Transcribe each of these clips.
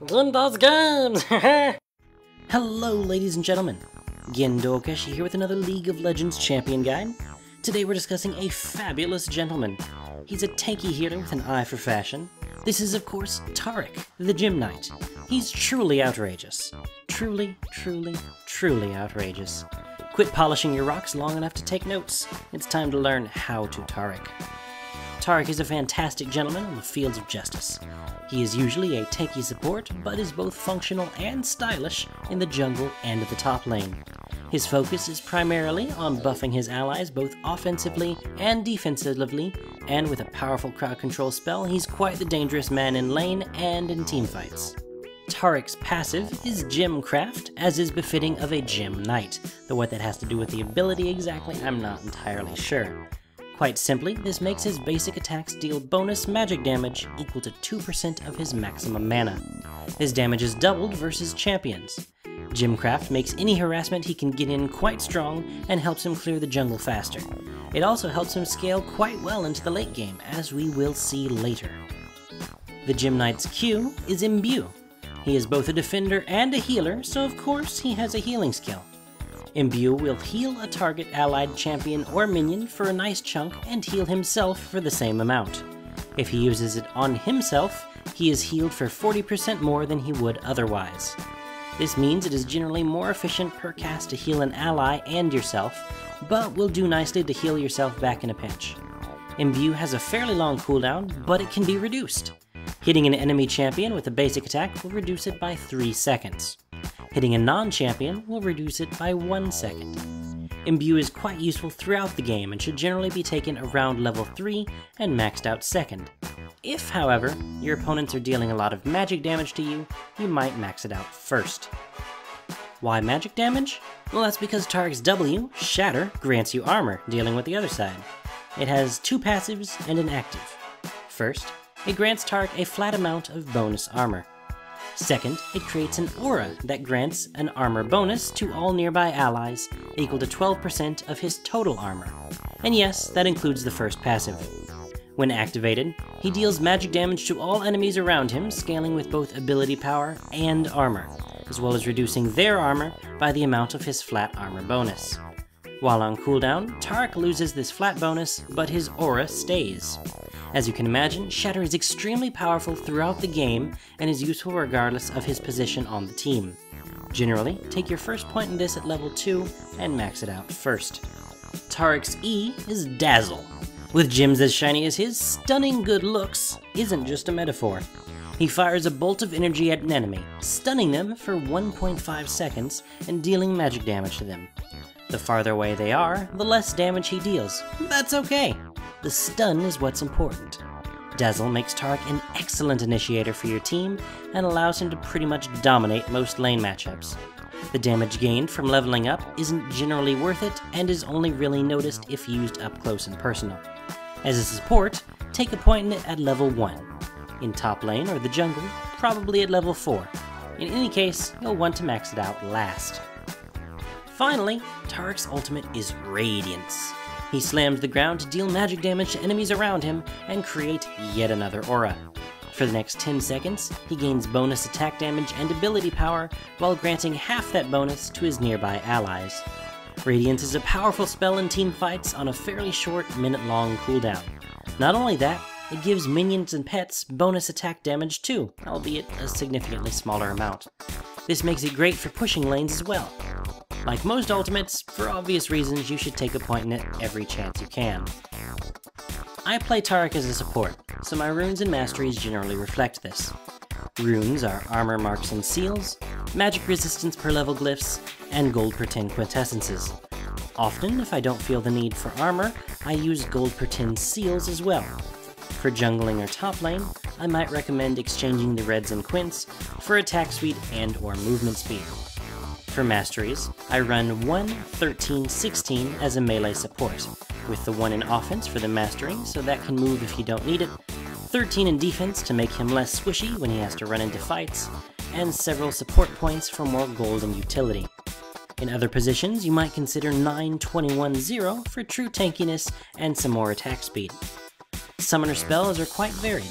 Gindo's Games! Hello ladies and gentlemen, Gendo Okeshi here with another League of Legends champion guide. Today we're discussing a fabulous gentleman. He's a tanky healer with an eye for fashion. This is of course Taric, the Gym Knight. He's truly outrageous. Truly outrageous. Quit polishing your rocks long enough to take notes. It's time to learn how to Taric. Taric is a fantastic gentleman on the fields of justice. He is usually a tanky support, but is both functional and stylish in the jungle and at the top lane. His focus is primarily on buffing his allies both offensively and defensively, and with a powerful crowd control spell, he's quite the dangerous man in lane and in teamfights. Taric's passive is Gemcraft, as is befitting of a Gym Knight, though what that has to do with the ability exactly, I'm not entirely sure. Quite simply, this makes his basic attacks deal bonus magic damage equal to 2% of his maximum mana. His damage is doubled versus champions. Gemcraft makes any harassment he can get in quite strong and helps him clear the jungle faster. It also helps him scale quite well into the late game, as we will see later. The Gym Knight's Q is Imbue. He is both a defender and a healer, so of course he has a healing skill. Imbue will heal a target allied champion or minion for a nice chunk and heal himself for the same amount. If he uses it on himself, he is healed for 40% more than he would otherwise. This means it is generally more efficient per cast to heal an ally and yourself, but will do nicely to heal yourself back in a pinch. Imbue has a fairly long cooldown, but it can be reduced. Hitting an enemy champion with a basic attack will reduce it by 3 seconds. Hitting a non-champion will reduce it by 1 second. Imbue is quite useful throughout the game and should generally be taken around level 3 and maxed out second. If, however, your opponents are dealing a lot of magic damage to you, you might max it out first. Why magic damage? Well, that's because Taric's W, Shatter, grants you armor, dealing with the other side. It has 2 passives and an active. First, it grants Taric a flat amount of bonus armor. Second, it creates an aura that grants an armor bonus to all nearby allies, equal to 12% of his total armor. And yes, that includes the first passive. When activated, he deals magic damage to all enemies around him, scaling with both ability power and armor, as well as reducing their armor by the amount of his flat armor bonus. While on cooldown, Taric loses this flat bonus, but his aura stays. As you can imagine, Shatter is extremely powerful throughout the game and is useful regardless of his position on the team. Generally, take your first point in this at level 2 and max it out first. Taric's E is Dazzle. With gems as shiny as his, stunning good looks isn't just a metaphor. He fires a bolt of energy at an enemy, stunning them for 1.5 seconds and dealing magic damage to them. The farther away they are, the less damage he deals. That's okay. The stun is what's important. Dazzle makes Taric an excellent initiator for your team and allows him to pretty much dominate most lane matchups. The damage gained from leveling up isn't generally worth it and is only really noticed if used up close and personal. As a support, take a point in it at level 1. In top lane or the jungle, probably at level 4. In any case, you'll want to max it out last. Finally, Taric's ultimate is Radiance. He slams the ground to deal magic damage to enemies around him and create yet another aura. For the next 10 seconds, he gains bonus attack damage and ability power while granting half that bonus to his nearby allies. Radiance is a powerful spell in team fights on a fairly short minute-long cooldown. Not only that, it gives minions and pets bonus attack damage too, albeit a significantly smaller amount. This makes it great for pushing lanes as well. Like most ultimates, for obvious reasons, you should take a point in it every chance you can. I play Taric as a support, so my runes and masteries generally reflect this. Runes are armor marks and seals, magic resistance per level glyphs, and gold per 10 quintessences. Often, if I don't feel the need for armor, I use gold per 10 seals as well. For jungling or top lane, I might recommend exchanging the reds and quints for attack speed and or movement speed. For masteries, I run 1, 13, 16 as a melee support, with the 1 in offense for the mastery so that can move if you don't need it, 13 in defense to make him less squishy when he has to run into fights, and several support points for more gold and utility. In other positions, you might consider 9, 21, 0 for true tankiness and some more attack speed. Summoner spells are quite varied.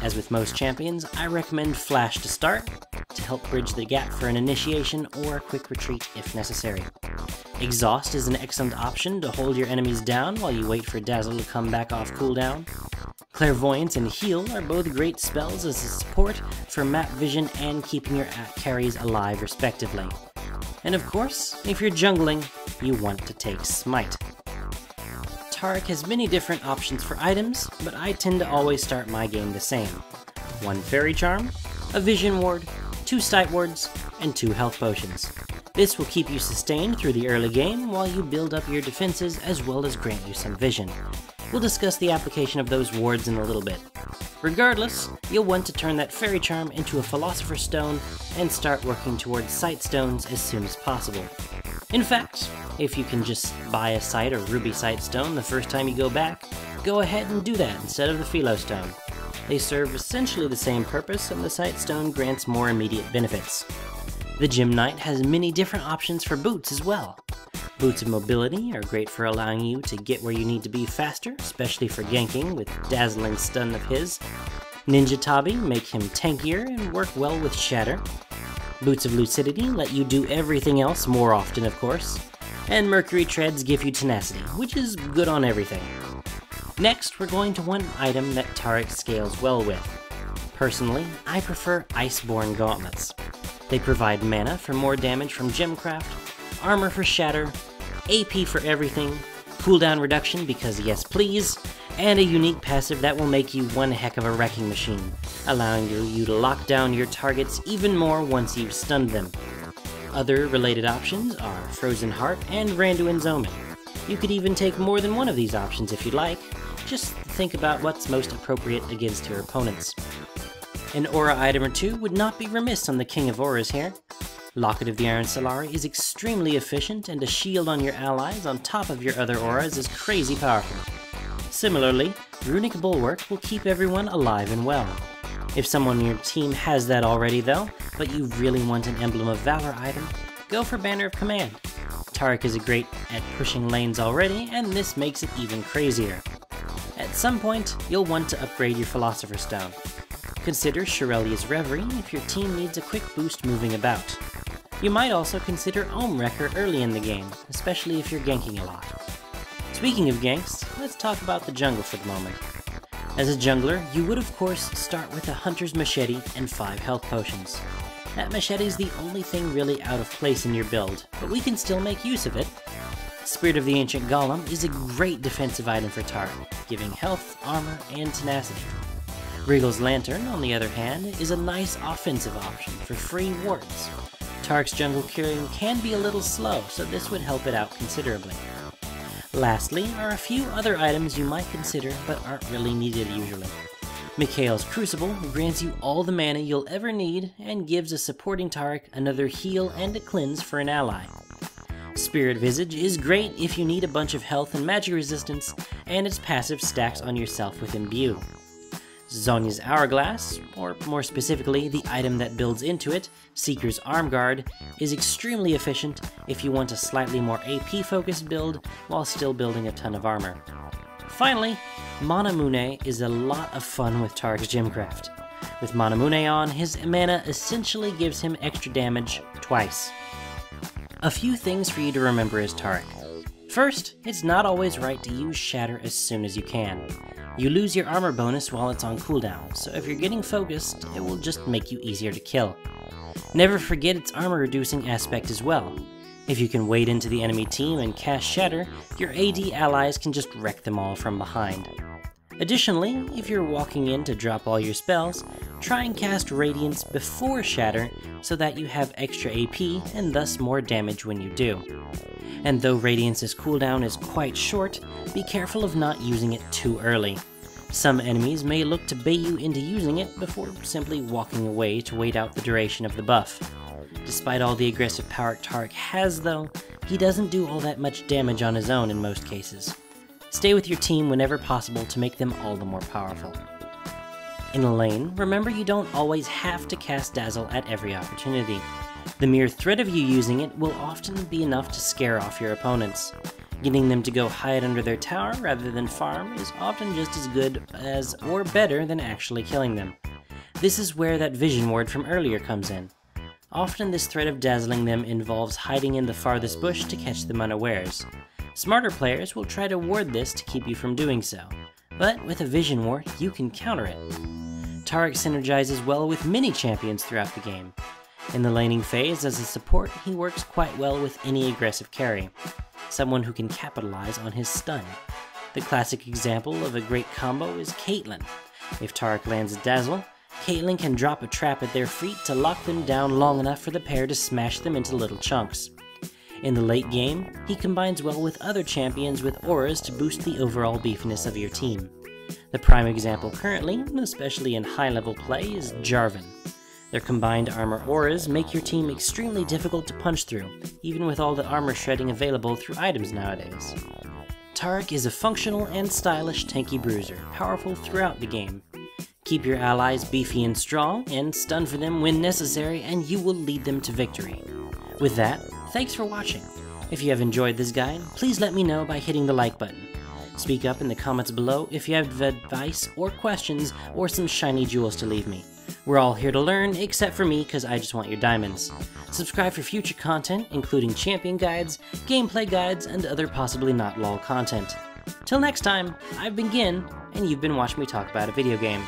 As with most champions, I recommend Flash to start, to help bridge the gap for an initiation or a quick retreat if necessary. Exhaust is an excellent option to hold your enemies down while you wait for Dazzle to come back off cooldown. Clairvoyance and Heal are both great spells as a support for map vision and keeping your carries alive respectively. And of course, if you're jungling, you want to take Smite. Taric has many different options for items, but I tend to always start my game the same. 1 Fairy Charm, a Vision Ward, 2 Sight Wards, and 2 Health Potions. This will keep you sustained through the early game while you build up your defenses as well as grant you some vision. We'll discuss the application of those wards in a little bit. Regardless, you'll want to turn that Fairy Charm into a Philosopher's Stone and start working towards Sight Stones as soon as possible. In fact, if you can just buy a Sight or Ruby Sight Stone the first time you go back, go ahead and do that instead of the Philo Stone. They serve essentially the same purpose, and the Sight Stone grants more immediate benefits. The Gem Knight has many different options for boots as well. Boots of Mobility are great for allowing you to get where you need to be faster, especially for ganking with dazzling stun of his. Ninja Tabi make him tankier and work well with Shatter. Boots of Lucidity let you do everything else more often, of course. And Mercury Treads give you tenacity, which is good on everything. Next, we're going to one item that Taric scales well with. Personally, I prefer Iceborne Gauntlets. They provide mana for more damage from Gemcraft, armor for Shatter, AP for everything, cooldown reduction because yes please, and a unique passive that will make you one heck of a wrecking machine, allowing you to lock down your targets even more once you've stunned them. Other related options are Frozen Heart and Randuin's Omen. You could even take more than one of these options if you'd like, just think about what's most appropriate against your opponents. An aura item or two would not be remiss on the King of Auras here. Locket of the Iron Solari is extremely efficient, and a shield on your allies on top of your other auras is crazy powerful. Similarly, Runic Bulwark will keep everyone alive and well. If someone on your team has that already though, but you really want an Emblem of Valor item, go for Banner of Command. Taric is great at pushing lanes already, and this makes it even crazier. At some point, you'll want to upgrade your Philosopher's Stone. Consider Shirelia's Reverie if your team needs a quick boost moving about. You might also consider Ohm Wrecker early in the game, especially if you're ganking a lot. Speaking of ganks, let's talk about the jungle for the moment. As a jungler, you would of course start with a Hunter's Machete and 5 health potions. That machete is the only thing really out of place in your build, but we can still make use of it. Spirit of the Ancient Golem is a great defensive item for Taric, giving health, armor, and tenacity. Regal's Lantern, on the other hand, is a nice offensive option for free wards. Taric's jungle curing can be a little slow, so this would help it out considerably. Lastly are a few other items you might consider but aren't really needed usually. Mikhail's Crucible grants you all the mana you'll ever need and gives a supporting Taric another heal and a cleanse for an ally. Spirit Visage is great if you need a bunch of health and magic resistance, and its passive stacks on yourself with Imbue. Zhonya's Hourglass, or more specifically the item that builds into it, Seeker's Arm Guard, is extremely efficient if you want a slightly more AP focused build while still building a ton of armor. Finally, Manamune is a lot of fun with Taric's Gemcraft. With Manamune on, his mana essentially gives him extra damage twice. A few things for you to remember as Taric. First, it's not always right to use Shatter as soon as you can. You lose your armor bonus while it's on cooldown, so if you're getting focused, it will just make you easier to kill. Never forget its armor reducing aspect as well. If you can wade into the enemy team and cast Shatter, your AD allies can just wreck them all from behind. Additionally, if you're walking in to drop all your spells, try and cast Radiance before Shatter so that you have extra AP and thus more damage when you do. And though Radiance's cooldown is quite short, be careful of not using it too early. Some enemies may look to bait you into using it before simply walking away to wait out the duration of the buff. Despite all the aggressive power Taric has though, he doesn't do all that much damage on his own in most cases. Stay with your team whenever possible to make them all the more powerful. In a lane, remember you don't always have to cast Dazzle at every opportunity. The mere threat of you using it will often be enough to scare off your opponents. Getting them to go hide under their tower rather than farm is often just as good as or better than actually killing them. This is where that vision ward from earlier comes in. Often this threat of dazzling them involves hiding in the farthest bush to catch them unawares. Smarter players will try to ward this to keep you from doing so, but with a vision ward you can counter it. Taric synergizes well with many champions throughout the game. In the laning phase as a support, he works quite well with any aggressive carry, someone who can capitalize on his stun. The classic example of a great combo is Caitlyn. If Taric lands a Dazzle, Caitlyn can drop a trap at their feet to lock them down long enough for the pair to smash them into little chunks. In the late game, he combines well with other champions with auras to boost the overall beefiness of your team. The prime example currently, especially in high-level play, is Jarvan. Their combined armor auras make your team extremely difficult to punch through, even with all the armor shredding available through items nowadays. Taric is a functional and stylish tanky bruiser, powerful throughout the game. Keep your allies beefy and strong, and stun for them when necessary, and you will lead them to victory. With that, thanks for watching. If you have enjoyed this guide, please let me know by hitting the like button. Speak up in the comments below if you have advice or questions or some shiny jewels to leave me. We're all here to learn, except for me, because I just want your diamonds. Subscribe for future content, including champion guides, gameplay guides, and other possibly not LOL content. Till next time, I've been Gin, and you've been watching me talk about a video game.